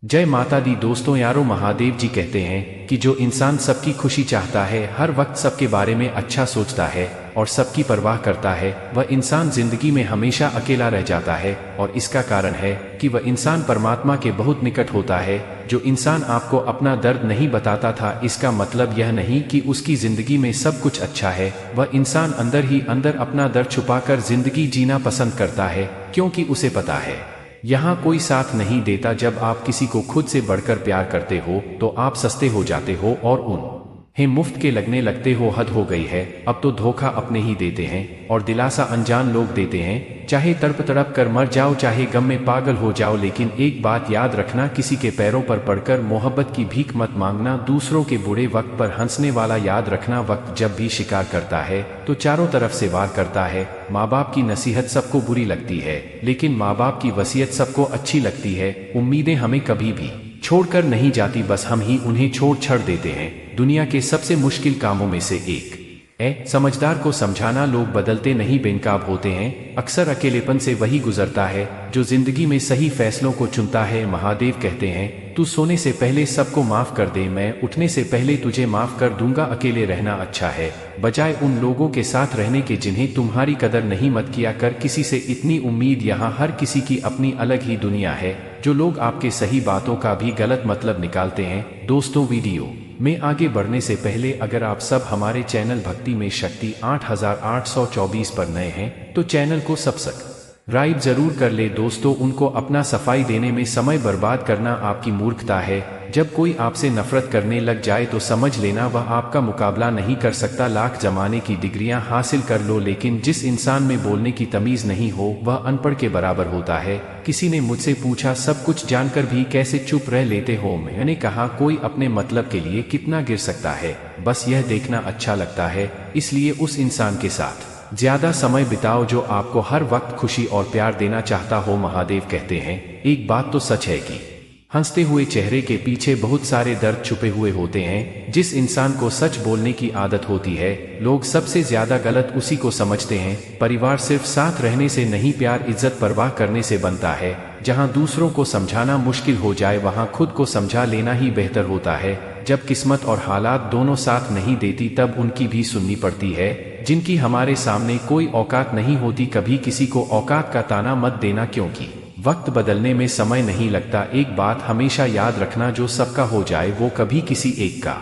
जय माता दी दोस्तों यारों, महादेव जी कहते हैं कि जो इंसान सबकी खुशी चाहता है, हर वक्त सबके बारे में अच्छा सोचता है और सबकी परवाह करता है, वह इंसान जिंदगी में हमेशा अकेला रह जाता है। और इसका कारण है कि वह इंसान परमात्मा के बहुत निकट होता है। जो इंसान आपको अपना दर्द नहीं बताता था, इसका मतलब यह नहीं कि उसकी जिंदगी में सब कुछ अच्छा है। वह इंसान अंदर ही अंदर अपना दर्द छुपाकर जिंदगी जीना पसंद करता है, क्योंकि उसे पता है यहाँ कोई साथ नहीं देता। जब आप किसी को खुद से बढ़कर प्यार करते हो तो आप सस्ते हो जाते हो और उन्हें मुफ्त के लगने लगते हो। हद हो गई है, अब तो धोखा अपने ही देते हैं और दिलासा अनजान लोग देते हैं। चाहे तड़प तड़प कर मर जाओ, चाहे गम में पागल हो जाओ, लेकिन एक बात याद रखना, किसी के पैरों पर पड़कर मोहब्बत की भीख मत मांगना। दूसरों के बुरे वक्त पर हंसने वाला याद रखना, वक्त जब भी शिकार करता है तो चारों तरफ से वार करता है। माँ बाप की नसीहत सबको बुरी लगती है, लेकिन माँ बाप की वसीयत सबको अच्छी लगती है। उम्मीदें हमें कभी भी छोड़कर नहीं जाती, बस हम ही उन्हें छोड़ छड़ देते हैं। दुनिया के सबसे मुश्किल कामों में से एक समझदार को समझाना। लोग बदलते नहीं, बेनकाब होते हैं। अक्सर अकेलेपन से वही गुजरता है जो जिंदगी में सही फैसलों को चुनता है। महादेव कहते हैं, तू सोने से पहले सबको माफ कर दे, मैं उठने से पहले तुझे माफ कर दूंगा। अकेले रहना अच्छा है बजाय उन लोगों के साथ रहने के जिन्हें तुम्हारी कदर नहीं। मत किया कर किसी से इतनी उम्मीद, यहाँ हर किसी की अपनी अलग ही दुनिया है। जो लोग आपके सही बातों का भी गलत मतलब निकालते हैं। दोस्तों, वीडियो में आगे बढ़ने से पहले अगर आप सब हमारे चैनल भक्ति में शक्ति 8824 पर नए हैं तो चैनल को सब्सक्राइब जरूर कर ले। दोस्तों, उनको अपना सफाई देने में समय बर्बाद करना आपकी मूर्खता है। जब कोई आपसे नफरत करने लग जाए तो समझ लेना वह आपका मुकाबला नहीं कर सकता। लाख जमाने की डिग्रियां हासिल कर लो, लेकिन जिस इंसान में बोलने की तमीज नहीं हो वह अनपढ़ के बराबर होता है। किसी ने मुझसे पूछा, सब कुछ जानकर भी कैसे चुप रह लेते हो? मैंने कहा, कोई अपने मतलब के लिए कितना गिर सकता है, बस यह देखना अच्छा लगता है। इसलिए उस इंसान के साथ ज्यादा समय बिताओ जो आपको हर वक्त खुशी और प्यार देना चाहता हो। महादेव कहते हैं, एक बात तो सच है कि हंसते हुए चेहरे के पीछे बहुत सारे दर्द छुपे हुए होते हैं। जिस इंसान को सच बोलने की आदत होती है, लोग सबसे ज्यादा गलत उसी को समझते हैं। परिवार सिर्फ साथ रहने से नहीं, प्यार इज्जत परवाह करने से बनता है। जहां दूसरों को समझाना मुश्किल हो जाए वहां खुद को समझा लेना ही बेहतर होता है। जब किस्मत और हालात दोनों साथ नहीं देती तब उनकी भी सुननी पड़ती है। जिनकी हमारे सामने कोई औकात नहीं होती, कभी किसी को औकात का ताना मत देना, क्योंकि वक्त बदलने में समय नहीं लगता। एक बात हमेशा याद रखना, जो सबका हो जाए वो कभी किसी एक का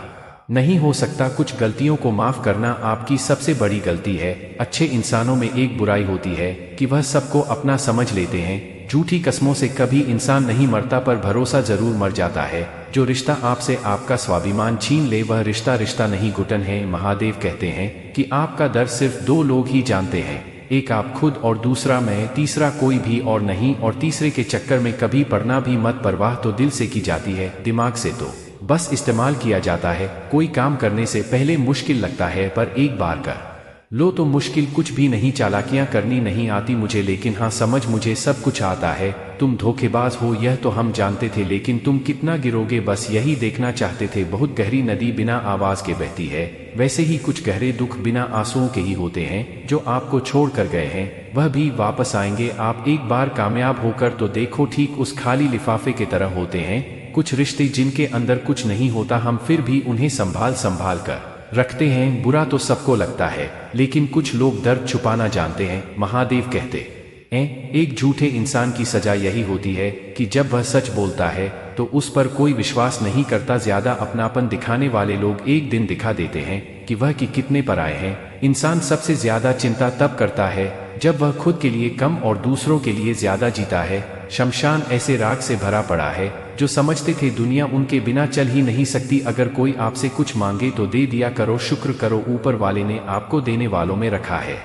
नहीं हो सकता। कुछ गलतियों को माफ करना आपकी सबसे बड़ी गलती है। अच्छे इंसानों में एक बुराई होती है कि वह सबको अपना समझ लेते हैं। झूठी कस्मों से कभी इंसान नहीं मरता, पर भरोसा जरूर मर जाता है। जो रिश्ता आपसे आपका स्वाभिमान छीन ले वह रिश्ता रिश्ता नहीं, घुटन है। महादेव कहते हैं कि आपका दर्द सिर्फ दो लोग ही जानते हैं, एक आप खुद और दूसरा मैं, तीसरा कोई भी और नहीं। और तीसरे के चक्कर में कभी पड़ना भी मत। परवाह तो दिल से की जाती है, दिमाग से तो बस इस्तेमाल किया जाता है। कोई काम करने से पहले मुश्किल लगता है, पर एक बार कर लो तो मुश्किल कुछ भी नहीं। चालाकियां करनी नहीं आती मुझे, लेकिन हाँ समझ मुझे सब कुछ आता है। तुम धोखेबाज हो यह तो हम जानते थे, लेकिन तुम कितना गिरोगे बस यही देखना चाहते थे। बहुत गहरी नदी बिना आवाज के बहती है, वैसे ही कुछ गहरे दुख बिना आंसुओं के ही होते हैं। जो आपको छोड़ कर गए हैं वह भी वापस आएंगे। आप एक बार कामयाब होकर तो देखो, ठीक उस खाली लिफाफे की तरह होते हैं कुछ रिश्ते जिनके अंदर कुछ नहीं होता, हम फिर भी उन्हें संभाल संभाल कर रखते हैं। बुरा तो सबको लगता है, लेकिन कुछ लोग दर्द छुपाना जानते हैं। महादेव कहते हैं, एक झूठे इंसान की सजा यही होती है कि जब वह सच बोलता है तो उस पर कोई विश्वास नहीं करता। ज्यादा अपनापन दिखाने वाले लोग एक दिन दिखा देते हैं कि वह कितने पराये हैं। इंसान सबसे ज्यादा चिंता तब करता है जब वह खुद के लिए कम और दूसरों के लिए ज्यादा जीता है। शमशान ऐसे राग से भरा पड़ा है जो समझते थे दुनिया उनके बिना चल ही नहीं सकती। अगर कोई आपसे कुछ मांगे तो दे दिया करो, शुक्र करो ऊपर वाले ने आपको देने वालों में रखा है,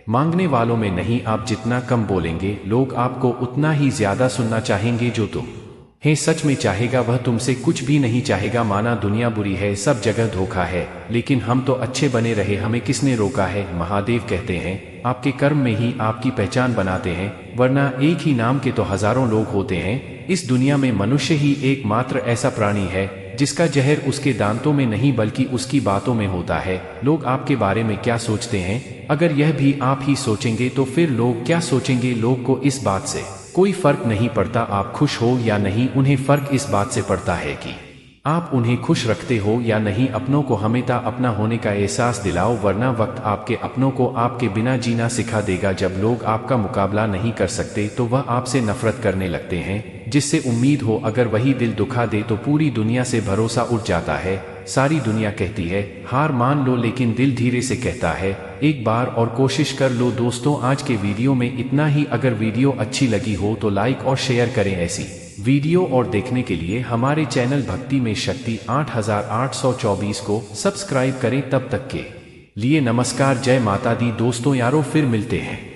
मांगने वालों में नहीं। आप जितना कम बोलेंगे लोग आपको उतना ही ज्यादा सुनना चाहेंगे। जो तुम है सच में चाहेगा वह तुमसे कुछ भी नहीं चाहेगा। माना दुनिया बुरी है, सब जगह धोखा है, लेकिन हम तो अच्छे बने रहे, हमें किसने रोका है? महादेव कहते हैं, आपके कर्म में ही आपकी पहचान बनाते हैं, वरना एक ही नाम के तो हजारों लोग होते हैं। इस दुनिया में मनुष्य ही एकमात्र ऐसा प्राणी है जिसका जहर उसके दांतों में नहीं बल्कि उसकी बातों में होता है। लोग आपके बारे में क्या सोचते हैं, अगर यह भी आप ही सोचेंगे तो फिर लोग क्या सोचेंगे? लोग को इस बात से कोई फर्क नहीं पड़ता आप खुश हो या नहीं, उन्हें फर्क इस बात से पड़ता है कि आप उन्हें खुश रखते हो या नहीं। अपनों को हमेशा अपना होने का एहसास दिलाओ, वरना वक्त आपके अपनों को आपके बिना जीना सिखा देगा। जब लोग आपका मुकाबला नहीं कर सकते तो वह आपसे नफरत करने लगते हैं, जिससे उम्मीद हो अगर वही दिल दुखा दे तो पूरी दुनिया से भरोसा उठ जाता है। सारी दुनिया कहती है हार मान लो, लेकिन दिल धीरे से कहता है एक बार और कोशिश कर लो। दोस्तों, आज के वीडियो में इतना ही। अगर वीडियो अच्छी लगी हो तो लाइक और शेयर करें। ऐसी वीडियो और देखने के लिए हमारे चैनल भक्ति में शक्ति 8824 को सब्सक्राइब करें। तब तक के लिए नमस्कार, जय माता दी। दोस्तों यारों, फिर मिलते हैं।